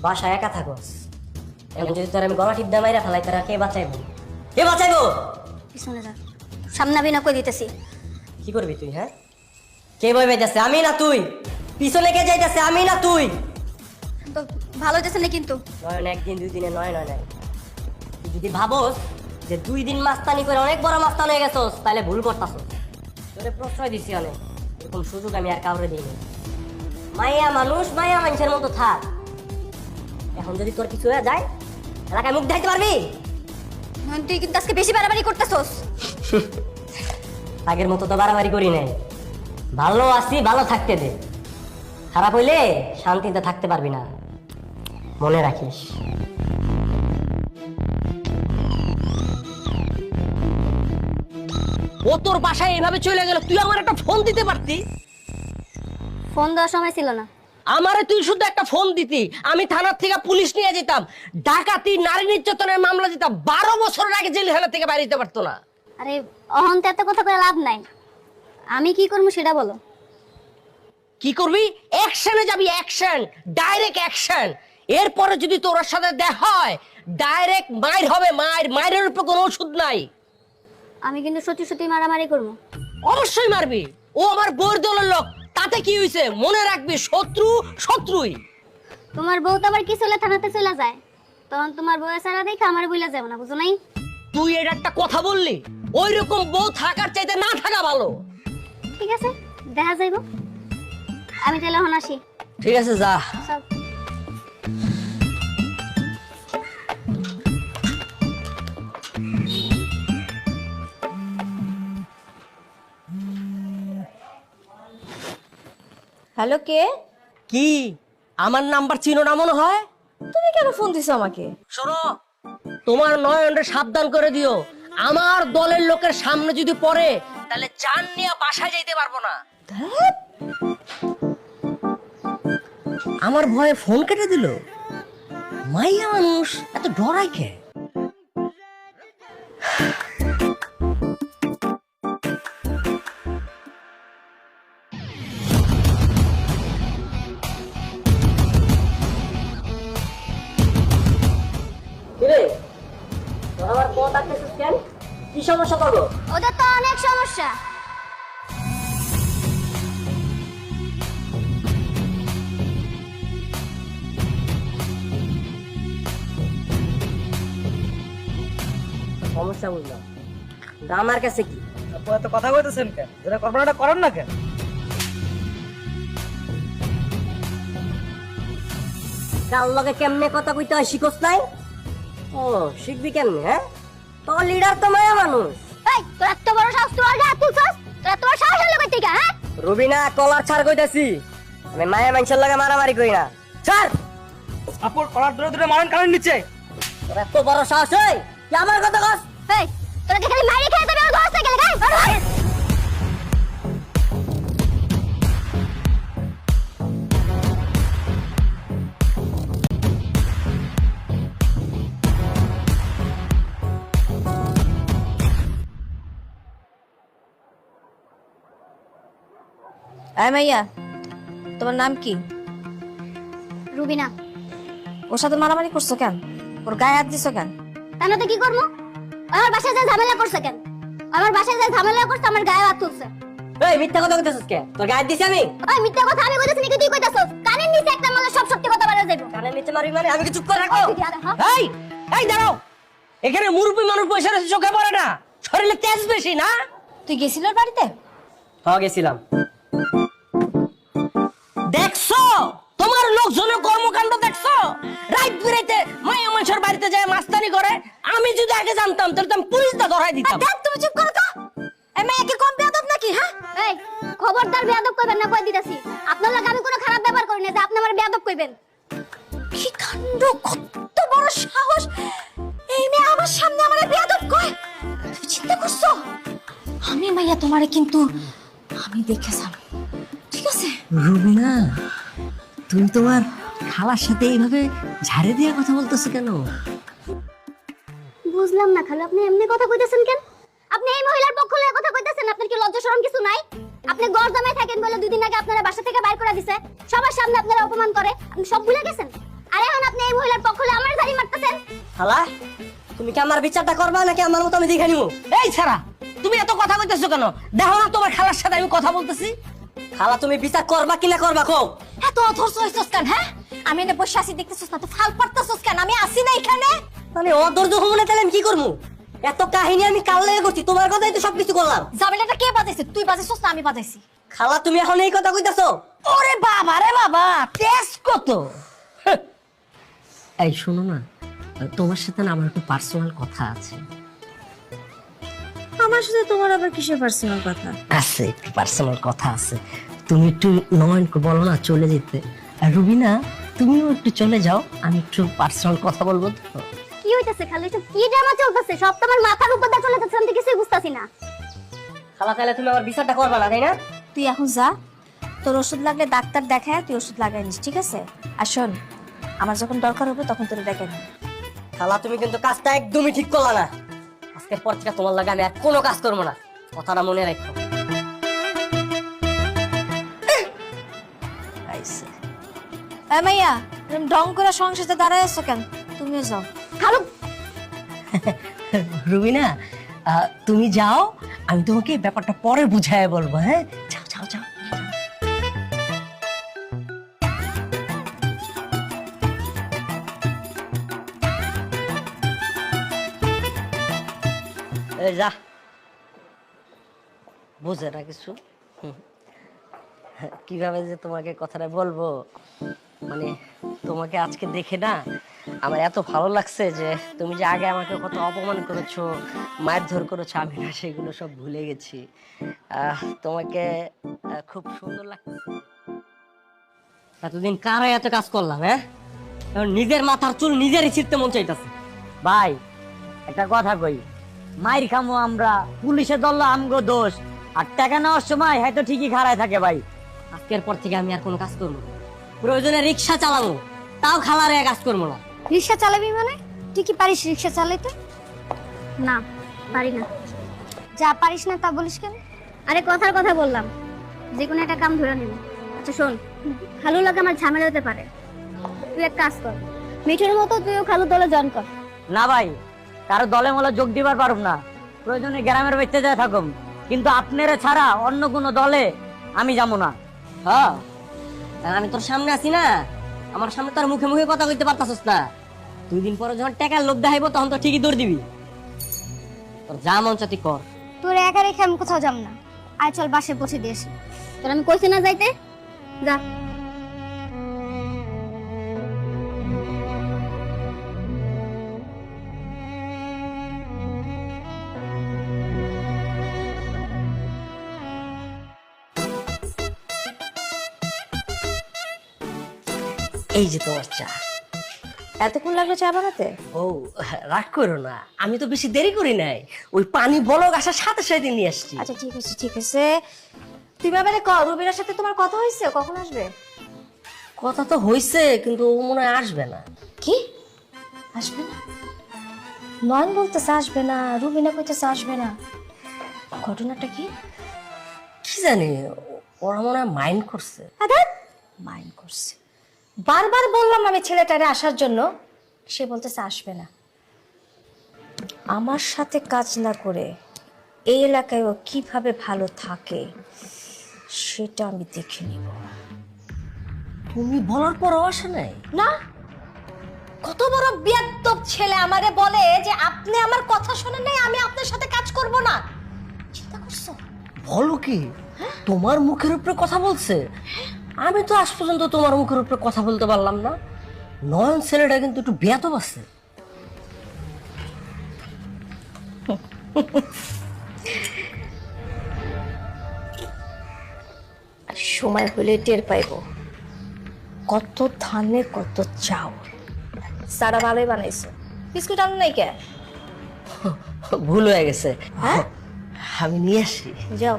বাসায় একা থাকোস, এখন যদি তোর আমি গলা টিপ দিয়ে মাইরা ফেলাই তারা কে বাঁচাইবো? কে বাঁচাইবো? পিছনে যা, সামনে বিনা কই দিতেছি। কি করবি তুই? হ্যাঁ, কে বই যাচ্ছে? আমি না তুই? পিছনে কে যাইতেছে? আমি না তুই? তো ভালো হইতেছে না কিন্তু। নয় না, একদিন দুই দিনে নয় নয় নয়। তুই যদি ভাবোস যে 2 দিন মাস্তানি করে অনেক বড় মাস্তান হয়ে গেছোস, তাহলে ভুল করতাছোস। তোরে প্রশ্রয় দিছি অনেক, এরকম সুযোগ আমি আর কাউরে দিইনি। মাইয়া মানুষ মাইয়া মানুষের মতো থাক। এখন যদি তোর কিছু হয়ে যায়, এলাকায় মুখ দেখাইতে পারবি? তুই কিন্তু আজকে বেশি বাড়াবাড়ি করতেছস। আগের মতো তো বাড়াবাড়ি করি নাই। ভালো আছি, ভালো থাকতে দে। খারাপ হইলে শান্তিতে থাকতে পারবি না, মনে রাখিস। ও তোর বাসায় এভাবে চলে গেল, তুই আমার একটা ফোন দিতে পারতি। ফোন দেওয়ার সময় ছিল না। আমারে তুই শুধু একটা ফোন দিতি, আমি থানার থেকে পুলিশ নিয়ে যেতাম, ডাকাতি নারী নির্যাতনের মামলা দিতাম। 12 বছরের আগে জেলখানা থেকে বাইরে যেতে পারতো না। আরে অহন তো এত কথা কয়ে লাভ নাই। আমি কি করবো সেটা বলো। কি করবি? অ্যাকশনে যাবি, অ্যাকশন, ডাইরেক্ট অ্যাকশন। এরপরে যদি তোর সাথে দেখা হয়, ডাইরেক্ট মাইর হবে, মাইর। মাইরের উপর কোনো ওষুধ নাই। আমি কিন্তু সত্যি সত্যি মারামারি করবো। অবশ্যই মারবি। ও আমার বউর দলের লোক, তাতে কি হয়েছে? মনে রাখবি, শত্রু শত্রুই। তোমার বউ তো আবার কি চলে থানাতে চলে যায়, তখন তোমার বউয়ের সারা দেখে আমার বইলা যাবে না, বুঝো নাই? তুই এটা একটা কথা বললি? ওই রকম বউ থাকার চাইতে না থাকা ভালো। ঠিক আছে, দেখা যাইব। আমি তাহলে এখন আসি। ঠিক আছে, যা। সব হ্যালো, কে? কি আমার নাম্বার চিনো না মনে হয়? তুমি কেন ফোন দিছো আমাকে? শোনো, তোমার নয়নরে সাবধান করে দিও। আমার দলের লোকের সামনে যদি পড়ে, তাহলে জান নিয়ে বাসায় যাইতে পারবো না। ধ্যাৎ, আমার ভয়ে ফোন কেটে দিল। মাইয়া মানুষ এত ডরাই কে? কিরে, তোর আমার পথ আটকেছিস কেন? কি সমস্যা করবো? ওদের তো অনেক সমস্যা। সমস্যা বুঝলাম, কিন্তু আমার কাছে কি? এত কথা বলতেছেন কেন? যেটা কল্পনাটা করেন না কেন? কার লগে কেমনে কথা কইতে হয় শিখোস নাই? ও, শিখবি কেমনে? হ্যাঁ, তোর লিডার তো মায়া মানুষ। এই তোর এত বড় সাহস, তোর গায়ে তুলছস? তোর এত বড় সাহস হলো কই থেকে? হ্যাঁ, রবিনা, কলার ছাড় কইতাছি। আমি মায়া মানুষের লগে মারামারি করি না। ছাড়। আপুর কলার ধরে ধরে মারেন কানের নিচে। তোর এত বড় সাহস হয় কি আমার কথা কস? এই তোরা কি খালি মাইরে খেয়ে যাবে? ওর ঘর থেকে গেলে গায়। এই মাইয়া, তোমার নাম কি? রুবিনা। ওর সাথে মারামারি করছো কেন? ওর গায়ে হাত দিছো কেন? তাহলে তো কি করবো? আমার বাসায় যা ঝামেলা করছে কেন? আমার বাসায় যা ঝামেলা করছে, আমার গায়ে হাত তুলছে। এই মিথ্যা কথা কইতাছিস কে? তোর গায়ে দিছি আমি? ওই মিথ্যা কথা আমি কইতাছি নাকি তুই কইতাছস? কানের নিচে একটা মারলে সব সত্যি কথা বের হয়ে যাইবো। কানের নিচে মারবি মানে আমি কি চুপ করে রাখবো? এই এই দাঁড়াও, এখানে মুরব্বী মানুষ বসে রয়েছে, চোখে পড়ে না? শরীরে তেজ বেশি না? তুই গেছিল ওর বাড়িতে? হ্যাঁ, গেছিলাম। দেখছো তোমার লোকজনের কর্মকাণ্ড? দেখছো রাত বিরাইতে মায়া মানুষের বাড়িতে যায় মাস্তানি করে? আমি যদি আগে জানতাম তাহলে তো আমি পুলিশটা ধরাই দিতাম। দেখ, তুমি চুপ করো তো। এই মাইয়া কি কম বেয়াদব নাকি? হ্যাঁ, এই খবরদার বেয়াদব কইবেন না, কই দিতাছি। আপনার লাগি আমি কোনো খারাপ ব্যবহার করি না যে আপনি আমার বেয়াদব কইবেন। কি কাণ্ড! কত বড় সাহস! এই মেয়ে আমার সামনে আমারে বেয়াদব কয়। তুমি চিন্তা করছো? আমি মাইয়া তোমারে কিন্তু আমি দেখেছিলাম, ঠিক আছে? রুবিনা, তুমি তোমার খালার সাথে এইভাবে ঝাড়ে দিয়ে কথা বলতেছো কেন? বুঝলাম না খালা, আপনি এমনি কথা কইতাছেন কেন? আপনি এই মহিলার পক্ষ লয়ে কথা কইতাছেন, আপনার কি লজ্জা শরম কিছু নাই? আপনি গর্দমায় থাকেন বলে 2 দিন আগে আপনারা বাসা থেকে বাইর করে দিছে, সবার সামনে আপনারা অপমান করে, আপনি সব ভুলে গেছেন। আর এখন আপনি খালা তুমি কি আমার বিচারটা করবা নাকি আমার মতো আমি দেখে নিবো? এই ছাড়া তুমি এত কথা কইতেছো কেন? দেখো না তোমার খালার সাথে আমি কথা বলতেছি। খালা তুমি বিচার করবা কি না করবা কও? এত অধৈর্য হইছস কেন? হ্যাঁ, আমি এনে বসে আছি দেখতেছস না, তো ফাল পারতেছস কেন? আমি আসি না এখানে। মানে অধৈর্য হবো না তাহলে আমি কি করবো? এত কাহিনী আমি কাল লেগে করছি, তোমার কথাই তো সবকিছু করলাম। জামেলাটা কে বাজাইছে? তুই বাজাইছস না আমি বাজাইছি? খালা তুমি এখন এই কথা কইতাছো? ওরে বাবা রে বাবা, টেস্ট কত! এই শোনো না, তোমার সাথে না আমার একটু পার্সোনাল কথা আছে। আমার সাথে তোমার আবার কিসের পার্সোনাল কথা? আছে, একটু পার্সোনাল কথা আছে। তুমি একটু নয়নকে বলো না চলে যেতে। আর রুবিনা, তুমিও একটু চলে যাও, আমি একটু পার্সোনাল কথা বলবো তো। কি হইতাছে খালু? এসব কি ড্রামা চলতেছে? সব তো আমার মাথার উপর দিয়ে চলে যাচ্ছে, আমি তো কিছুই বুঝতাছি না। খালা তাহলে তুমি আমার বিচারটা করবা না, তাই না? তুই এখন যা, তোর ওষুধ লাগলে ডাক্তার দেখায় তুই ওষুধ লাগাই নিস, ঠিক আছে? আর শোন, আমার যখন দরকার হবে তখন তোর দেখাই নিস। খালা তুমি কিন্তু কাজটা একদমই ঠিক করলা না। আজকের পর থেকে তোমার লাগে আমি আর কোনো কাজ করবো না, কথাটা মনে রাখো। এই মাইয়া, এরকম ঢং করে সংসারে দাঁড়ায় আছো কেন? তুমিও যাও। খালু রুবিনা, তুমি যাও, আমি তোমাকে এই ব্যাপারটা পরে বুঝায় বলবো। হ্যাঁ, যাও যাও যাও। এই যা, বুঝে না কিছু। কিভাবে যে তোমাকে কথাটা বলবো, মানে তোমাকে আজকে দেখে না আমার এত ভালো লাগছে যে তুমি যে আগে আমাকে কত অপমান করেছো, মারধর করেছো, আমি না সেগুলো সব ভুলে গেছি। তোমাকে খুব সুন্দর লাগছে। এতদিন কারা এত কাজ করলাম? হ্যাঁ, এখন নিজের মাথার চুল নিজেরই ছিঁড়তে মন চাইতেছে। ভাই একটা কথা কই, মাইর খামো আমরা, পুলিশে ধরলো আমগো দোষ, আর টাকা নেওয়ার সময় হয়তো ঠিকই খাড়ায় থাকে ভাই। আজকের পর থেকে আমি আর কোনো কাজ করবো না। প্রয়োজনে রিক্সা চালাবো, তাও খালারে কাজ করবো না। রিকশা চালাবি মানে? তুই কি পারিস রিকশা চালাইতে? না, পারি না। যা পারিস না তা বলিস কেন? আরে কথার কথা বললাম, যে কোনো একটা কাম ধরে নিবি। আচ্ছা শোন, খালু লাগে আমার ঝামেলা হতে পারে, তুই এক কাজ কর, মিঠুর মতো তুইও খালু দলে জয়েন কর। না ভাই, কারো দলে মলে যোগ দিবার পারুম না, প্রয়োজনে গ্রামের বাড়িতে যায় থাকুম, কিন্তু আপনারা ছাড়া অন্য কোনো দলে আমি যাবো না। হ্যাঁ, আর আমি তোর সামনে আছি না, আমার সামনে তোর মুখে মুখে কথা কইতে পারতাছিস না। 2 দিন পরে যখন টাকার লোভ দেখাইবো তখন তো ঠিকই দৌড় দিবি। তোর যা মন চাতি কর। তোর একা রেখে আমি কোথাও যাব না। আয় চল বাসে পৌঁছে দিয়েছি, তোর আমি কইছি না যাইতে, যা। এই যে তোমার চা। এতক্ষণ লাগলো চা বানাতে? ও, রাগ করো না, আমি তো বেশি দেরি করি নাই, ওই পানি বলক আসার সাথে সাথে নিয়ে আসছি। আচ্ছা ঠিক আছে ঠিক আছে, তুমি আবার রুবিনার সাথে তোমার কথা হয়েছে? কখন আসবে? কথা তো হইছে, কিন্তু ও মনে হয় আসবে না। কি আসবে না? নয়ন বলতেছে আসবে না, রুবিনা কইতেছে আসবে না, ঘটনাটা কি? কি জানি, ওরা মনে হয় মাইন্ড করছে। মাইন্ড করছে? বারবার বললাম আমি ছেলেটারে আসার জন্য, সে বলতেছে আসবে না। আমার সাথে কাজ না করে এই এলাকায় ও কিভাবে ভালো থাকে সেটা আমি দেখে নিব। তুমি বলার পরও আসে নাই? না, কত বড় বিয়াদব ছেলে আমারে বলে যে আপনি আমার কথা শোনেন নাই, আমি আপনার সাথে কাজ করব না। চিন্তা করছো? বলো কি, তোমার মুখের উপরে কথা বলছে? আমি তো আজ পর্যন্ত তোমার মুখের উপরে কথা বলতে পারলাম না। নয়ন ছেলেটা কিন্তু একটু বেয়াদব আছে। সময় হলে টের পাইব কত ধানে কত চাউল। সারা ভালোই বানাইছো, বিস্কুট আনো নাই কে? ভুল হয়ে গেছে, আমি নিয়ে আসি। যাও।